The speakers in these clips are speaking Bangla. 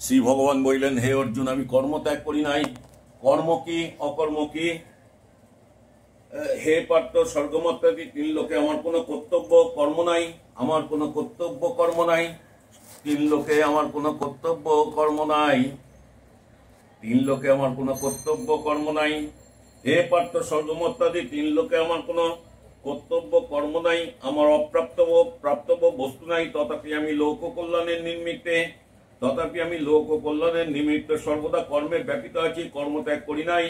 শ্রী ভগবান বললেন, হে অর্জুন, আমি কর্ম ত্যাগ করি নাই। কর্ম কি অকর্ম কি? হে পার্থ, স্বর্গমত্যাদি তিন লোকে আমার কোনো কর্তব্য কর্ম নাই। আমার কোনো কর্তব্য কর্ম নাই। তিন লোকে আমার কোনো কর্তব্য কর্ম নাই। তিন লোকে আমার কোনো কর্তব্য কর্ম নাই। হে পার্থ, স্বর্গমত্যাদি তিন লোকে আমার কোনো কর্তব্য কর্ম নাই। আমার অপ্রাপ্তব্য প্রাপ্তব্য বস্তু নাই। তথাপি আমি লোক কল্যাণের নিমিত্তে সর্বদা কর্মে ব্যাপৃত আছি, কর্মত্যাগ করি নাই।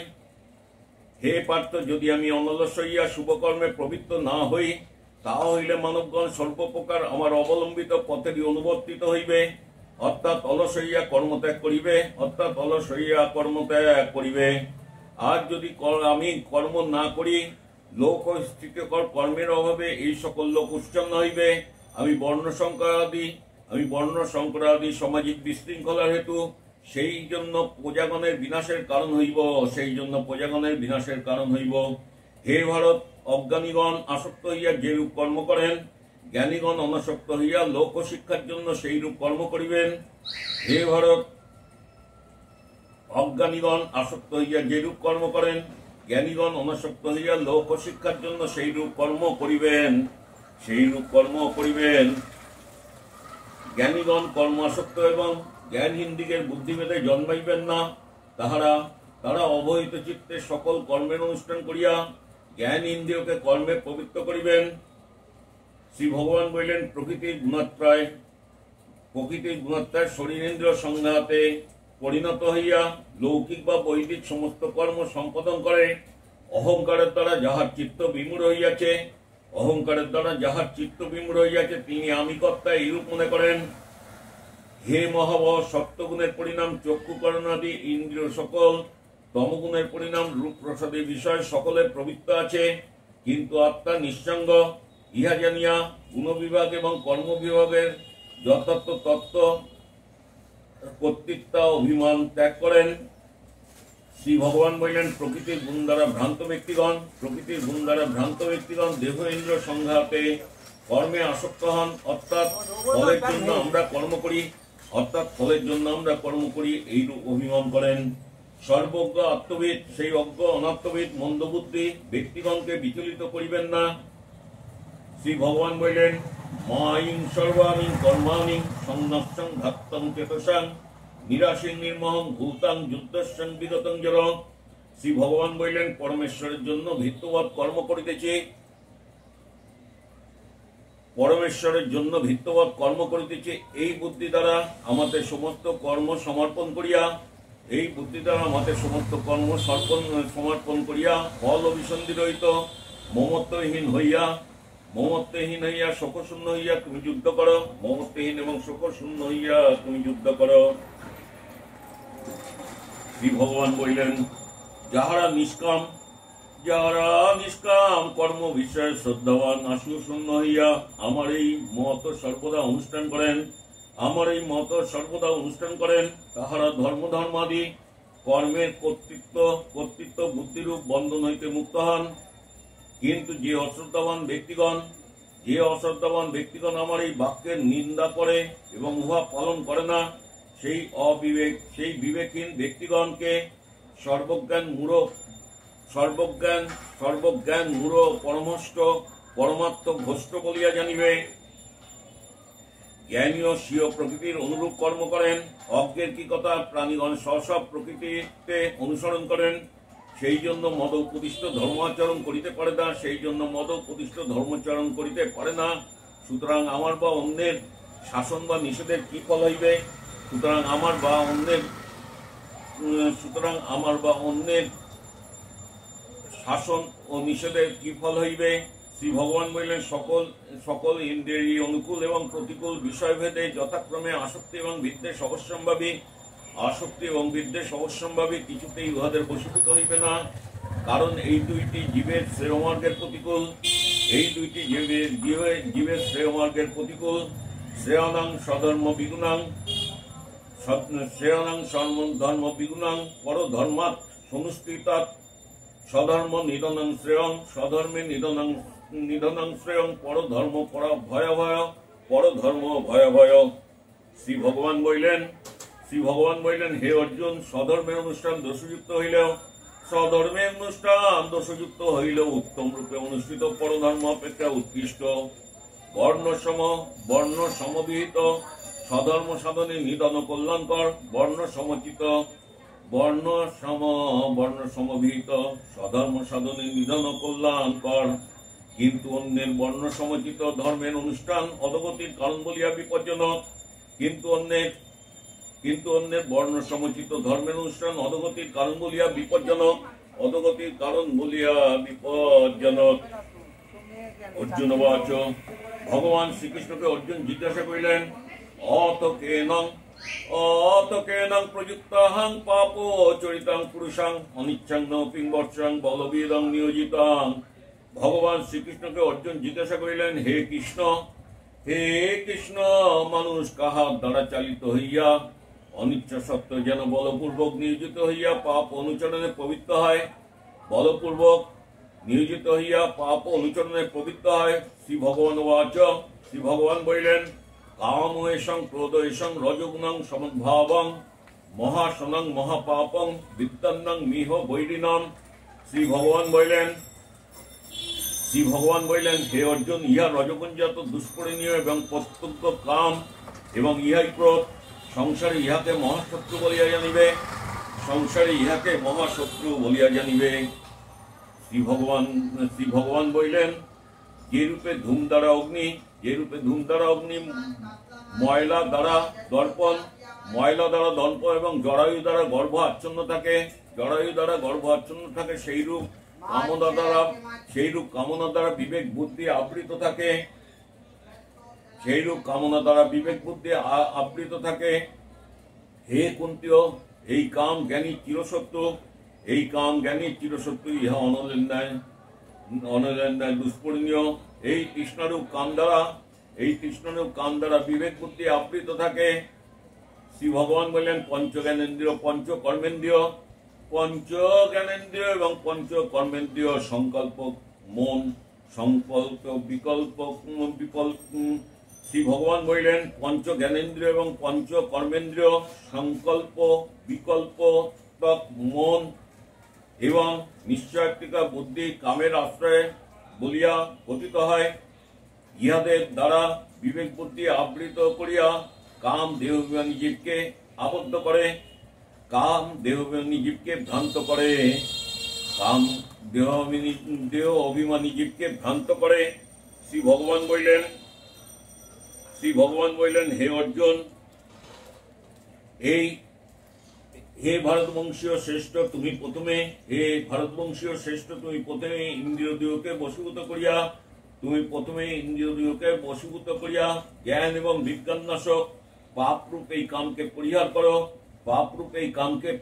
হে পার্থ, যদি আমি অনলস হইয়া শুভকর্মে প্রবৃত্ত না হই, তাহা হইলে মানবগণ সর্বপ্রকার আমার অবলম্বিত পথেরই অনুবর্তিত হইবে, অর্থাৎ অলস হইয়া কর্মত্যাগ করিবে। আর যদি আমি কর্ম না করি, লোক স্থিতিকর কর্মের অভাবে এই সকল লোক উচ্ছন্ন হইবে। আমি বর্ণ সংকরাদি সামাজিক বিশৃঙ্খলার হেতু সেই জন্য প্রজাগণের বিনাশের কারণ হইব। হে ভারত, অজ্ঞানীগণ আসক্ত হইয়া যেরূপ কর্ম করেন, জ্ঞানীগণ অনাসক্ত হইয়া লোক শিক্ষার জন্য সেই রূপ কর্ম করিবেন। হে ভারত, অজ্ঞানীগণ আসক্ত হইয়া যেরূপ কর্ম করেন, জ্ঞানীগণ অনাসক্ত হইয়া লোক শিক্ষার জন্য সেই রূপ কর্ম করিবেন। জ্ঞানীগণ কর্ম আসক্ত এবং জ্ঞানহীন দিগের বুদ্ধিভেদে জন্মাইবেন না। তারা অবহিত চিত্তে সকল কর্মের অনুষ্ঠান করিয়া জ্ঞান ইন্দ্রিয়কে কর্মে প্রবৃত্ত করিবেন। শ্রী ভগবান বলিলেন, প্রকৃতির গুণত্রায় শরীরেন্দ্রিয় সংঘাতে পরিণত হইয়া লৌকিক বা বৈদিক সমস্ত কর্ম সম্পাদন করে অহংকারের দ্বারা যাহার চিত্ত বিমূঢ় হইয়াছে, তিনি আমি কর্তা এইরূপ মনে করেন। হে মহাবহ, সপ্তগুণের পরিণাম চক্ষুকরণাদি ইন্দ্রিয় সকল, তমগুণের পরিণাম রূপ প্রসাদী বিষয় সকলে প্রবৃত্ত আছে, কিন্তু আত্মা নিঃসঙ্গ। ইহা জানিয়া গুণবিভাগ এবং কর্মবিভাগের যথার্থ তত্ত্ব কর্তৃত্ব অভিমান ত্যাগ করেন। শ্রী ভগবান বললেন, প্রকৃতির গুণ দ্বারা ভ্রান্ত ব্যক্তিগণ দেহ ইন্দ্র সংঘাতে কর্মে আসক্ত হন, অর্থাৎ ফলের জন্য আমরা কর্ম করি এইরূপ অভিমান করেন। সর্বজ্ঞ আত্মবিদ, সেই অজ্ঞ অনাত্মবিদ মন্দবুদ্ধি ব্যক্তিগণকে বিচলিত করিবেন না। শ্রী ভগবান বললেন, মায়িং সর্বাণি কর্মাণি সংনষ্টং ধাত্তং চেতসাং নিরাশিং নির্মহং ভূতাং যুদ্ধস্যং বিগতং জর। শ্রী ভগবান বললেন, পরমেশ্বরের জন্য ভিত্তবাদ কর্ম করিতেছে এই বুদ্ধি দ্বারা আমাদের সমস্ত কর্ম সমর্পণ করিয়া ফল অভিসন্ধি রহিত মমত্বহীন হইয়া শোকশূন্য হইয়া তুমি যুদ্ধ করো। শ্রী ভগবান বললেন, যাহারা নিষ্কাম কর্ম বিষয়ে শ্রদ্ধাবান আশুশূন্য হইয়া আমার এই মত সর্বদা অনুষ্ঠান করেন, তাহারা ধর্মাদি কর্মের কর্তৃত্ব বুদ্ধিরূপ বন্ধন হইতে মুক্ত হন। কিন্তু যে অশ্রদ্ধাবান ব্যক্তিগণ আমার এই বাক্যের নিন্দা করে এবং উহা পালন করে না, সেই বিবেকহীন ব্যক্তিগণকে সর্বজ্ঞান মূঢ় পরমাত্ম ভ্রষ্ট বলিয়া জানিবে। জ্ঞানীয় স্বীয় প্রকৃতির অনুরূপ কর্ম করেন। অজ্ঞের কি কথা? প্রাণীগণ স্ব প্রকৃতিতে অনুসরণ করেন, সেই জন্য মদ উপদিষ্ট ধর্মাচরণ করিতে পারে না। সুতরাং আমার বা অন্যের শাসন বা নিষেধের কি ফল হইবে? সুতরাং আমার বা অন্যের শাসন ও নিষেধের কি ফল হইবে? শ্রী ভগবান বললেন, সকল ইন্দ্রিয় অনুকূল এবং প্রতিকূল বিষয়ভেদে যথাক্রমে আসক্তি এবং বিদ্বেষ অবশ্যম্ভাবী কিছুতেই উহাদের বশীভূত হইবে না, কারণ এই দুইটি জীবের শ্রেয়মার্গের প্রতিকূল। শ্রেয়নাং স্বধর্ম বিগুণাং পরধর্মাৎ সংস্কৃতাৎ স্বধর্ম নিধনং শ্রেয়ং, স্বধর্মে নিধনং শ্রেয়ং, পরধর্ম ভয়াভয়। শ্রী ভগবান বললেন, শ্রী ভগবান বললেন, হে অর্জুন, স্বধর্মের অনুষ্ঠান দোষযুক্ত হইলেও উত্তম রূপে অনুষ্ঠিত পরধর্ম অপেক্ষা উৎকৃষ্ট। বর্ণ সমবিহিত স্বধর্ম সাধনে নিধন কল্যাণকর। বর্ণ সমবিহিত স্বধর্ম সাধনে নিধন কল্যাণকর, কিন্তু অন্যের বর্ণ সমচিত ধর্মের অনুষ্ঠান অধোগতির কারণ বলিয়া বিপজ্জনক। কিন্তু অন্যের বর্ণ সমচিত ধর্মের অনুষ্ঠান অধোগতির কারণ বলিয়া বিপজ্জনক। অর্জুনবাচ, ভগবান শ্রীকৃষ্ণকে অর্জুন জিজ্ঞাসা করিলেন, অত কেনং প্রযুক্তাহং পাপো চরিতাং পুরুষাং অনিচ্ছাং ন পিংবর্ষাং বলবীরং নিয়োজিতাং। ভগবান শ্রীকৃষ্ণকে অর্জুন জিজ্ঞাসা করিলেন, হে কৃষ্ণ, মানুষ কাহার দ্বারা চালিত হইয়া অনিচ্ছা সত্ত্বেও যেন বলপূর্বক নিয়োজিত হইয়া পাপ অনুচরণে পবিত্র হয়। শ্রী ভগবান বলিলেন, কাম এষং ক্রোধ এষং রজগুণং সমদ্ভাবং মহাশনং মহাপাপং বিদ্যান্নং মিহ বৈরিণাম। শ্রী ভগবান বলিলেন, হে অর্জুন, ইহা রজগুণজাত দুষ্পরিণীয় এবং প্রত্যক্ষ কাম, এবং ইহাই ক্রোধ। সংসারে ইহাকে মহাশত্রু বলিয়া জানিবে। শ্রী ভগবান বলিলেন, যে রূপে ধূম দ্বারা অগ্নি, ময়লা দ্বারা দর্পণ এবং জরায়ু দ্বারা গর্ভ আচ্ছন্ন থাকে, সেই রূপ কামনা দ্বারা বিবেক বুদ্ধি আবৃত থাকে। হে কুন্তীয়, এই কাম জ্ঞানী চিরসত্য, ইহা অনলেন্দায় দুষ্পরিণীয়। এই তৃষ্ণারূপ কাম দ্বারা বিবেক বুদ্ধি আবৃত থাকে। শ্রী ভগবান বললেন, পঞ্চ জ্ঞানেন্দ্রিয় এবং পঞ্চ কর্মেন্দ্রিয় সংকল্প মন, বিকল্প। শ্রী ভগবান বললেন, পঞ্চ জ্ঞানেন্দ্রিয় এবং পঞ্চ কর্মেন্দ্রিয় সংকল্প, বিকল্প, মন এবং নিশ্চয়ত্বিকা বুদ্ধি কামের আশ্রয়ে বলিয়া গঠিত হয়। ইহাদের দ্বারা বিবেক বুদ্ধি আবৃত করিয়া কাম দেহাভিমানী জীবকে আবদ্ধ করে, দেহ অভিমানী জীবকে ভ্রান্ত করে। শ্রী ভগবান বললেন, হে অর্জুন, হে ভারতবংশীয় শ্রেষ্ঠ, তুমি প্রথমে ইন্দ্রিয় দিগকে বশীভূত করিয়া জ্ঞান এবং বিজ্ঞান নাশক পাপরূপ এই কামকে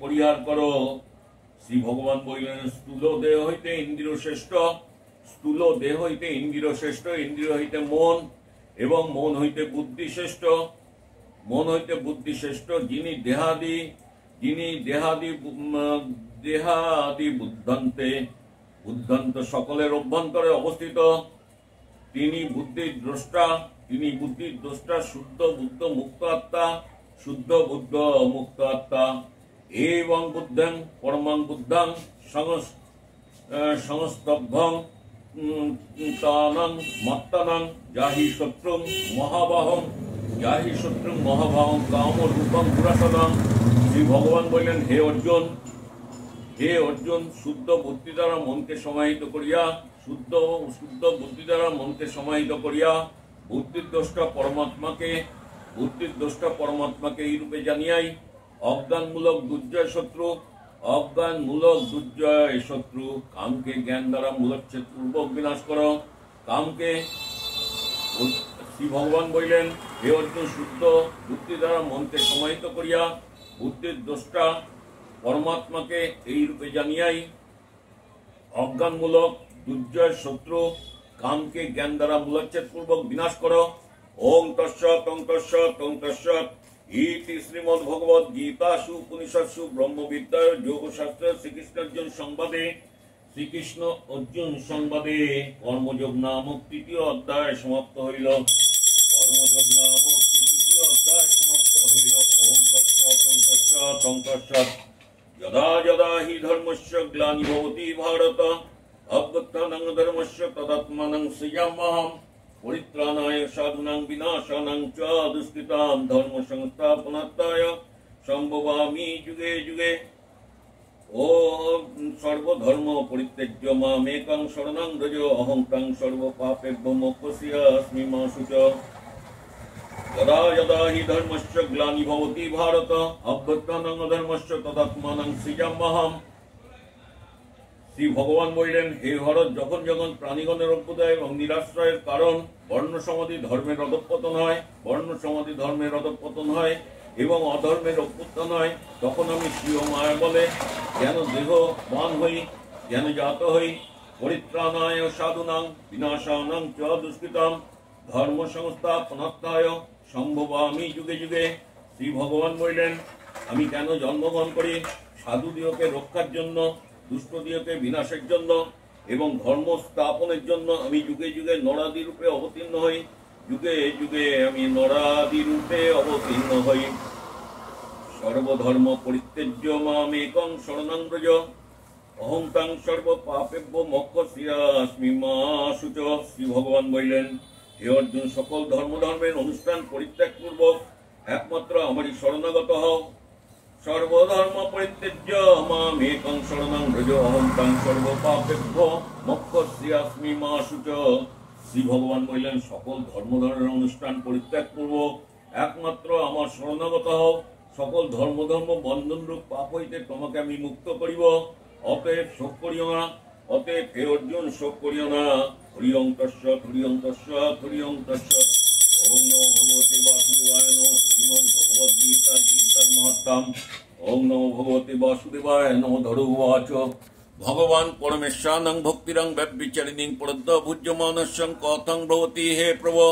পরিহার করো। শ্রী ভগবান বললেন, স্থূল দেহ হইতে ইন্দ্রিয় শ্রেষ্ঠ, ইন্দ্রিয় হইতে মন, এবং মন হইতে বুদ্ধি শ্রেষ্ঠ। যিনি দেহাদি বুদ্ধান্ত সকলের অভ্যন্তরে অবস্থিত, তিনি বুদ্ধির দ্রষ্টা, শুদ্ধ বুদ্ধ মুক্ত আত্মা। এবং বুদ্ধং পরমাং বুদ্ধং সংস্তভ্যং মত্তানং জাহি শত্রুং মহাবাহং কাম রূপং পুরাসদং। শ্রী ভগবান বললেন, হে অর্জুন, শুদ্ধ বুদ্ধি দ্বারা মনকে সমাহিত করিয়া বুদ্ধির দ্রষ্টা পরমাত্মাকে এই রূপে জানিয়াই অজ্ঞানমূলক দুর্জয় শত্রু কামকে জ্ঞান দ্বারা মূলচ্ছেদ পূর্বক বিনাশ করো। শ্রী ভগবান বললেন, হে অর্জুন, শুদ্ধ বুদ্ধি দ্বারা মনকে সমাহিত করিয়া বুদ্ধির দ্রষ্টা পরমাত্মাকে এই রূপে জানিয়াই অজ্ঞানমূলক দুর্জয় শত্রু কামকে জ্ঞান দ্বারা মূলচ্ছেদ পূর্বক বিনাশ করো। ওং তৎসৎ ইতি শ্রীমদ্ভগবদ্ গীতাসু উপনিষৎসু ব্রহ্মবিদ্যায় যোগশাস্ত্রে শ্রীকৃষ্ণ অর্জুন সংবাদে কর্মযোগ নামক তৃতীয় অধ্যায় সমাপ্ত হইল। ওম তৎসৎ। तं तत्सत् यदा यदा हि धर्मस्य ग्लानिर्भवति भारत अभ्युत्थानं धर्मस्य तदात्मानं सृजाम्यहम् परित्राणाय साधूनां विनाशानां च दुष्कृतां धर्म संस्थापनार्थाय सम्भवामि युगे युगे। ओम सर्वधर्म परित्यज्य मामेकं शरणं व्रज अहं तं सर्वपापेभ्यो मोक्षयिष्यामि मा शुच। यदा यदा हि धर्मस्य ग्लानिर्भवति भारत अभ्युत्थानं धर्मस्य तदात्मानं सृजाम्यहम्। শ্রী ভগবান বললেন, হে ভারত, যখন যখন প্রাণীগণের অভ্যুদয় এবং নিরাশ্রয়ের কারণ বর্ণ সমাধি ধর্মের অধঃপতন হয়, বর্ণ সমাধি ধর্মের অধঃপতন হয় এবং অধর্মের অভ্যুত্থান হয়, তখন আমি স্বীয় মায়া বলে যেন দেহবান হই, যেন জাত হই। পরিত্রাণায় সাধুনাং বিনাশানাং চ দুষ্কৃতাম ধর্ম সংস্থাপনার্থায় সম্ভবামি যুগে যুগে। শ্রী ভগবান বললেন, আমি কেন জন্মগ্রহণ করি? সাধুদিওকে রক্ষার জন্য, দুষ্টদিওকে বিনাশের জন্য এবং ধর্ম স্থাপনের জন্য আমি যুগে যুগে নরাদি রূপে অবতীর্ণ হই। যুগে যুগে আমি নরাদি রূপে অবতীর্ণ হই। সর্বধর্ম পরিত্যজ্য মামেকং শরণং ব্রজ অহং तं সর্বপাপেভ্যো মোক্ষয়িষ্যামি মা শুচ। শ্রী ভগবান বললেন, হে অর্জুন, সকল ধর্মের অনুষ্ঠান পরিত্যাগ পূর্বক একমাত্র আমারই শরণাগত হও। সর্বধর্ম পরিত্যজ্য মামেকং শরণং ব্রজ অহং तं সর্বপাপেভ্যো মোক্ষয়িষ্যামি মা শুচ। শ্রী ভগবান বললেন, সকল ধর্মের অনুষ্ঠান পরিত্যাগ পূর্বক একমাত্র আমার শরণাগত হও। সকল ধর্ম বন্ধনরূপ পাপ হইতে তোমাকে আমি মুক্ত করিব। অতএব শোক করিও না, অতএব হে অর্জুন শোক করিও না। হরিওং তৎসৎ, হরিওং তৎসৎ, হরিওং তৎসৎ। ওম নমো ভগবতে বাসুদেবায় নমঃ। শ্রীমদ্ ভগবদ্গীতা গীতার মহাত্ম্যম। ওম নমো ভগবতে বাসুদেবায় নমঃ। ধরুবাচ ভগবান পরমেশ্বরানং ভক্তিরং ব্যভিচারিণীং পরদ্দ ভুজ্যমানস্যং কথং ভবতি। হে প্রভু,